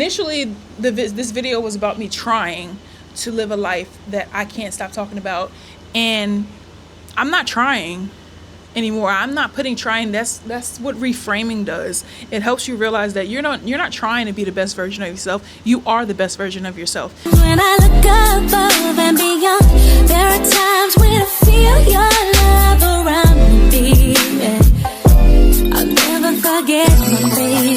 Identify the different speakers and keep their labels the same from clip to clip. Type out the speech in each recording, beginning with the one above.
Speaker 1: Initially, this video was about me trying to live a life that I can't stop talking about, and I'm not trying anymore. I'm not putting trying. That's what reframing does. It helps you realize that you're not trying to be the best version of yourself. You are the best version of yourself.
Speaker 2: When I look above and beyond, there are times when I feel your love around me, baby. I'll never forget my baby.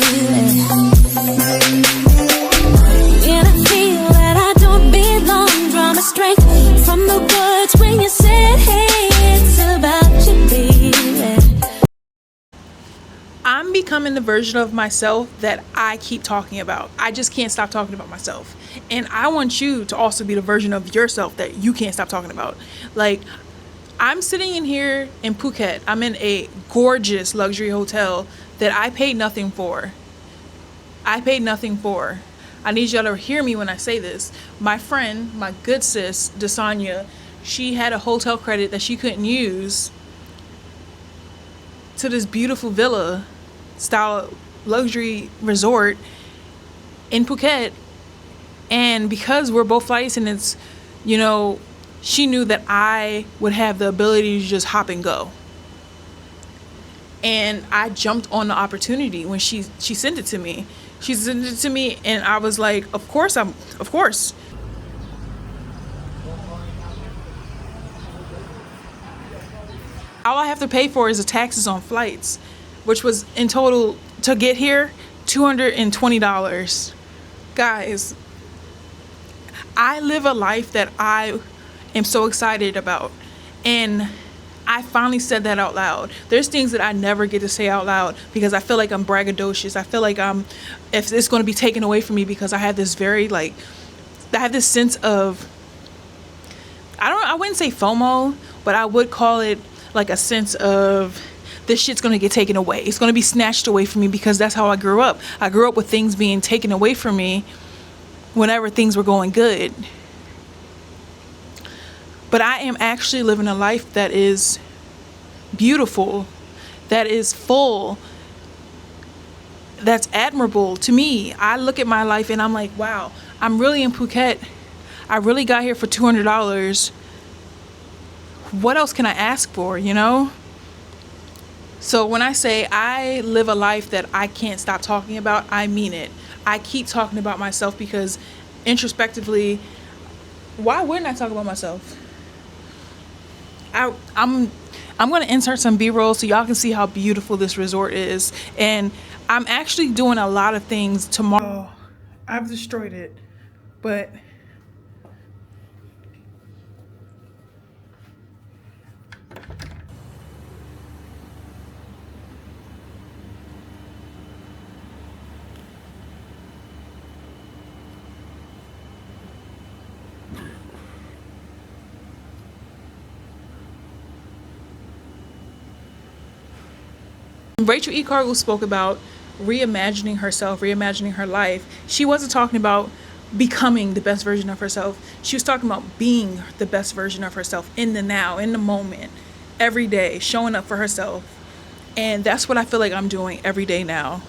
Speaker 2: When I feel that I don't belong, draw my strength from the words when you said, hey, it's about you, baby.
Speaker 1: I'm becoming the version of myself that I keep talking about. I just can't stop talking about myself. And I want you to also be the version of yourself that you can't stop talking about. Like, I'm sitting in here in Phuket. I'm in a gorgeous luxury hotel that I paid nothing for. I paid nothing for. I need y'all to hear me when I say this. My friend, my good sis, Desanya, she had a hotel credit that she couldn't use to this beautiful villa style luxury resort in Phuket. And because we're both flight attendants, she knew that I would have the ability to just hop and go. And I jumped on the opportunity when she sent it to me. She sent it to me and I was like, of course. All I have to pay for is the taxes on flights, which was in total to get here $220. Guys, I live a life that I am so excited about, and I finally said that out loud. There's things that I never get to say out loud because I feel like I'm braggadocious. I feel like if it's going to be taken away from me, because I have this sense of, I wouldn't say FOMO, but I would call it like a sense of this shit's going to get taken away. It's going to be snatched away from me because that's how I grew up. I grew up with things being taken away from me whenever things were going good. But I am actually living a life that is beautiful, that is full, that's admirable to me. I look at my life and I'm like, wow, I'm really in Phuket. I really got here for $200. What else can I ask for, So when I say I live a life that I can't stop talking about, I mean it. I keep talking about myself because introspectively, why wouldn't I talk about myself? I'm going to insert some B-roll so y'all can see how beautiful this resort is. And I'm actually doing a lot of things tomorrow. I've destroyed it, but Rachel E. Cargill spoke about reimagining herself, reimagining her life. She wasn't talking about becoming the best version of herself. She was talking about being the best version of herself in the now, in the moment, every day, showing up for herself. And that's what I feel like I'm doing every day now.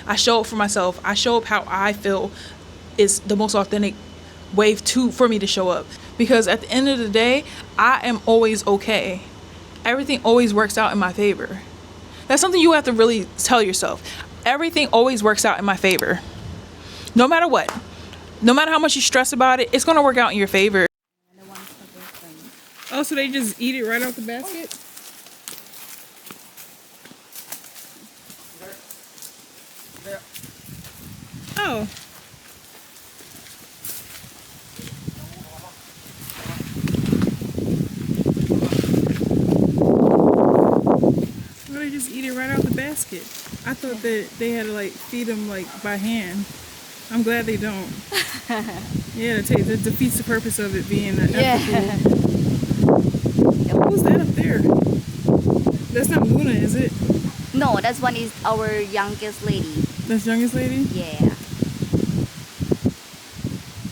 Speaker 1: I show up for myself. I show up how I feel is the most authentic way for me to show up. Because at the end of the day, I am always okay. Everything always works out in my favor. That's something you have to really tell yourself. Everything always works out in my favor. No matter what. No matter how much you stress about it, it's going to work out in your favor. Oh, so they just eat it right out the basket? Oh. They just eat it right out the basket. I thought that they had to feed them by hand. I'm glad they don't. Yeah, that defeats the purpose of it being an ethical. Who's that up there? That's not Luna, is it?
Speaker 3: No, that one is our youngest lady.
Speaker 1: That's youngest lady?
Speaker 3: Yeah.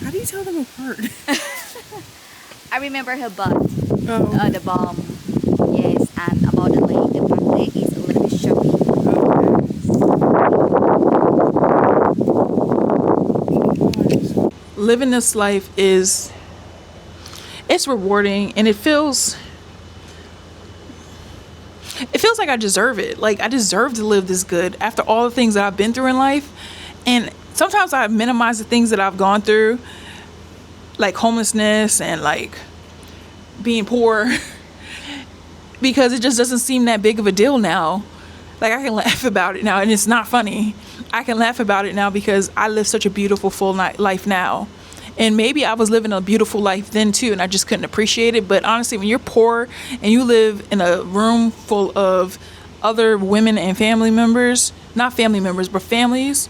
Speaker 1: How do you tell them apart?
Speaker 3: I remember her butt.
Speaker 1: Oh.
Speaker 3: The bomb. Yes, and about the leg. The front leg is a little bit chubby.
Speaker 1: Okay. Living this life it's rewarding, and it feels like I deserve it. Like, I deserve to live this good after all the things that I've been through in life. And sometimes I minimize the things that I've gone through, like homelessness and like being poor, because it just doesn't seem that big of a deal now. Like, I can laugh about it now, and it's not funny. I can laugh about it now because I live such a beautiful full life now. And maybe I was living a beautiful life then too, and I just couldn't appreciate it. But honestly, when you're poor and you live in a room full of other women and family members, not family members, but families,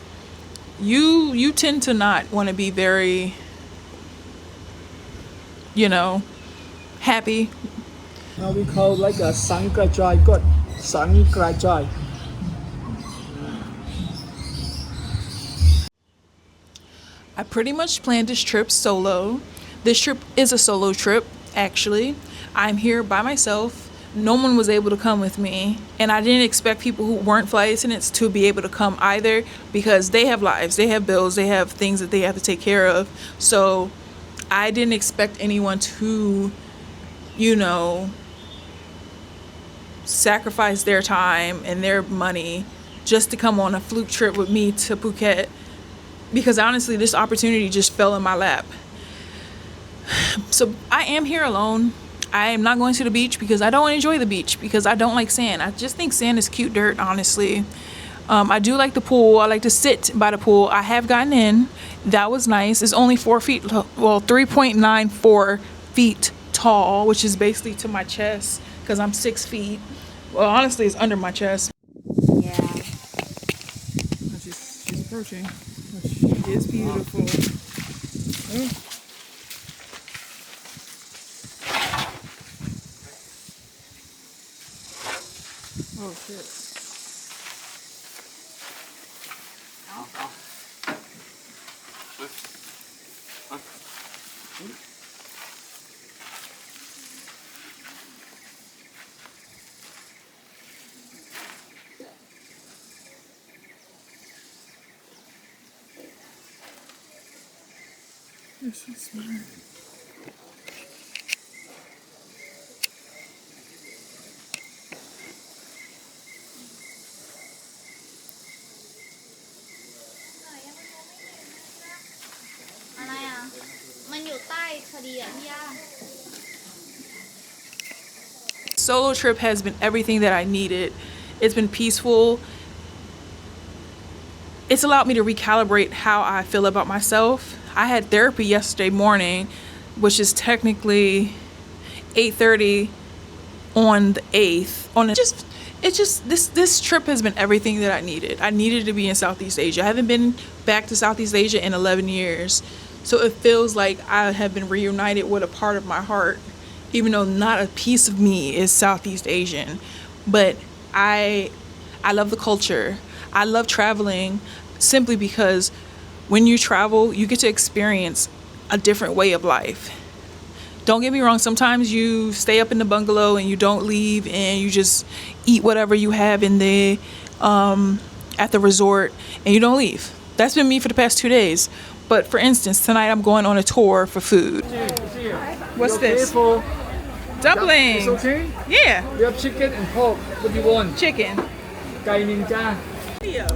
Speaker 1: you tend to not want to be very, happy.
Speaker 4: Now we call like a sun dry good. Sun dry.
Speaker 1: I pretty much planned this trip solo. This trip is a solo trip, actually. I'm here by myself. No one was able to come with me. And I didn't expect people who weren't flight attendants to be able to come either, because they have lives, they have bills, they have things that they have to take care of. So I didn't expect anyone to, sacrifice their time and their money just to come on a fluke trip with me to Phuket. Because honestly, this opportunity just fell in my lap. So I am here alone. I am not going to the beach because I don't enjoy the beach, because I don't like sand. I just think sand is cute dirt, honestly. I do like the pool. I like to sit by the pool. I have gotten in. That was nice. It's only 3.94 feet tall, which is basically to my chest, because I'm 6 feet. Well, honestly, it's under my chest.
Speaker 3: Yeah.
Speaker 1: She's approaching. She is beautiful. Oh shit. You're so smart. Solo trip has been everything that I needed. It's been peaceful. It's allowed me to recalibrate how I feel about myself. I had therapy yesterday morning, which is technically 8:30 on the 8th. This trip has been everything that I needed. I needed to be in Southeast Asia. I haven't been back to Southeast Asia in 11 years. So it feels like I have been reunited with a part of my heart, even though not a piece of me is Southeast Asian. But I love the culture. I love traveling simply because when you travel, you get to experience a different way of life. Don't get me wrong, sometimes you stay up in the bungalow and you don't leave, and you just eat whatever you have in the at the resort and you don't leave. That's been me for the past 2 days. But for instance, tonight I'm going on a tour for food. What's this? Dumplings.
Speaker 4: It's okay?
Speaker 1: Yeah.
Speaker 4: We have chicken and pork. What do you want?
Speaker 1: Chicken.
Speaker 4: ไก่นินจา
Speaker 1: Video.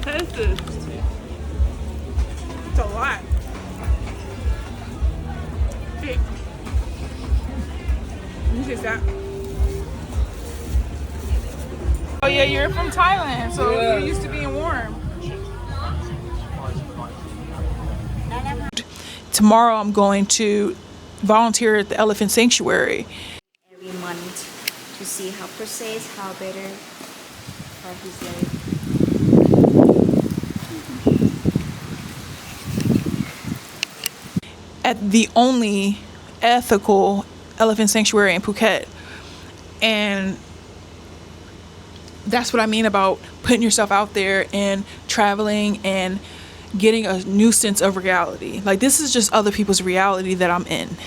Speaker 1: Taste this. It's a lot. Hey. You taste that? Oh yeah, you're from Thailand, so
Speaker 4: Yeah.
Speaker 1: you're used to being warm. Tomorrow I'm going to volunteer at the elephant sanctuary.
Speaker 3: Every month to see how process, how better for his life.
Speaker 1: At the only ethical elephant sanctuary in Phuket. And that's what I mean about putting yourself out there and traveling and getting a new sense of reality. Like, this is just other people's reality that I'm in.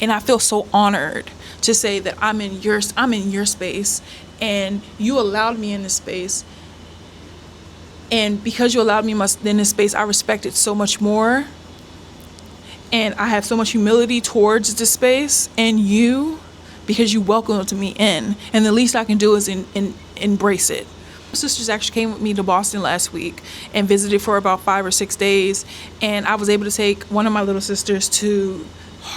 Speaker 1: And I feel so honored to say that I'm in your space and you allowed me in this space. And because you allowed me in this space, I respect it so much more. And I have so much humility towards this space and you, because you welcomed me in. And the least I can do is embrace it. My sisters actually came with me to Boston last week and visited for about 5 or 6 days. And I was able to take one of my little sisters to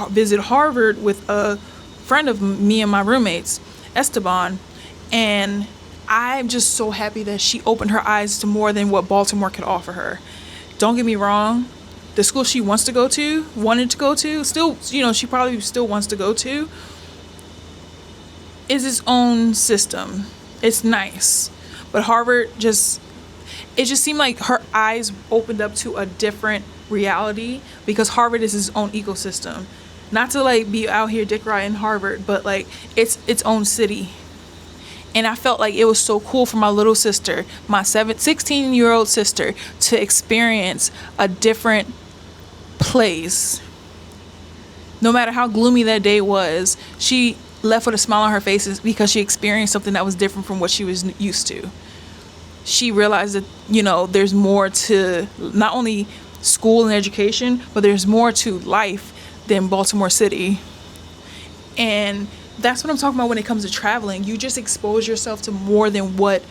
Speaker 1: visit Harvard with a friend of me and my roommates, Esteban. And I'm just so happy that she opened her eyes to more than what Baltimore could offer her. Don't get me wrong. The school she wanted to go to, still, you know, she probably still wants to go to, is its own system. It's nice. But Harvard it just seemed like her eyes opened up to a different reality because Harvard is its own ecosystem. Not to like be out here dick riding Harvard, but like it's its own city. And I felt like it was so cool for my little sister, my 16-year-old sister, to experience a different place. No matter how gloomy that day was, she left with a smile on her face because she experienced something that was different from what she was used to. She realized that, you know, there's more to not only school and education, but there's more to life than Baltimore City. And that's what I'm talking about when it comes to traveling. You just expose yourself to more than what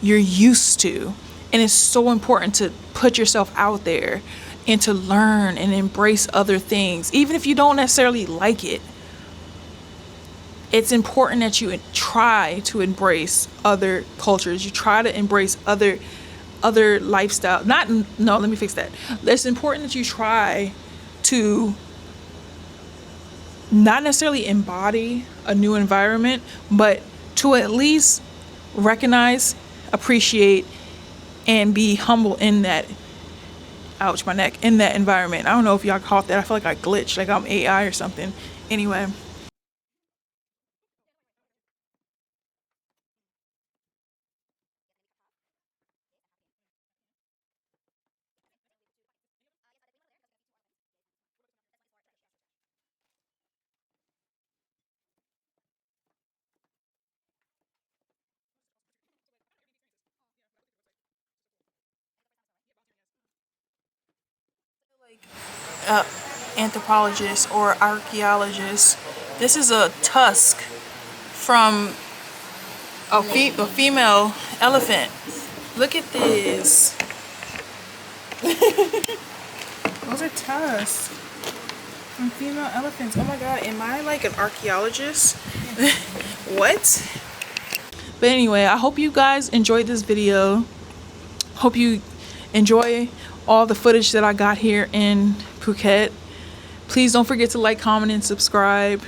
Speaker 1: you're used to. And it's so important to put yourself out there and to learn and embrace other things, even if you don't necessarily like it. It's important that you try to embrace other cultures. You try to embrace other lifestyle. Let me fix that. It's important that you try to not necessarily embody a new environment, but to at least recognize, appreciate, and be humble in that, ouch, my neck, in that environment. I don't know if y'all caught that. I feel like I glitched, like I'm AI or something. Anyway. Anthropologist or archaeologist. This is a tusk from a female elephant. Look at this. Those are tusks from female elephants. Oh my god, am I like an archaeologist? What? But anyway, I hope you guys enjoyed this video. Hope you enjoy all the footage that I got here in Phuket. Please don't forget to like, comment, and subscribe.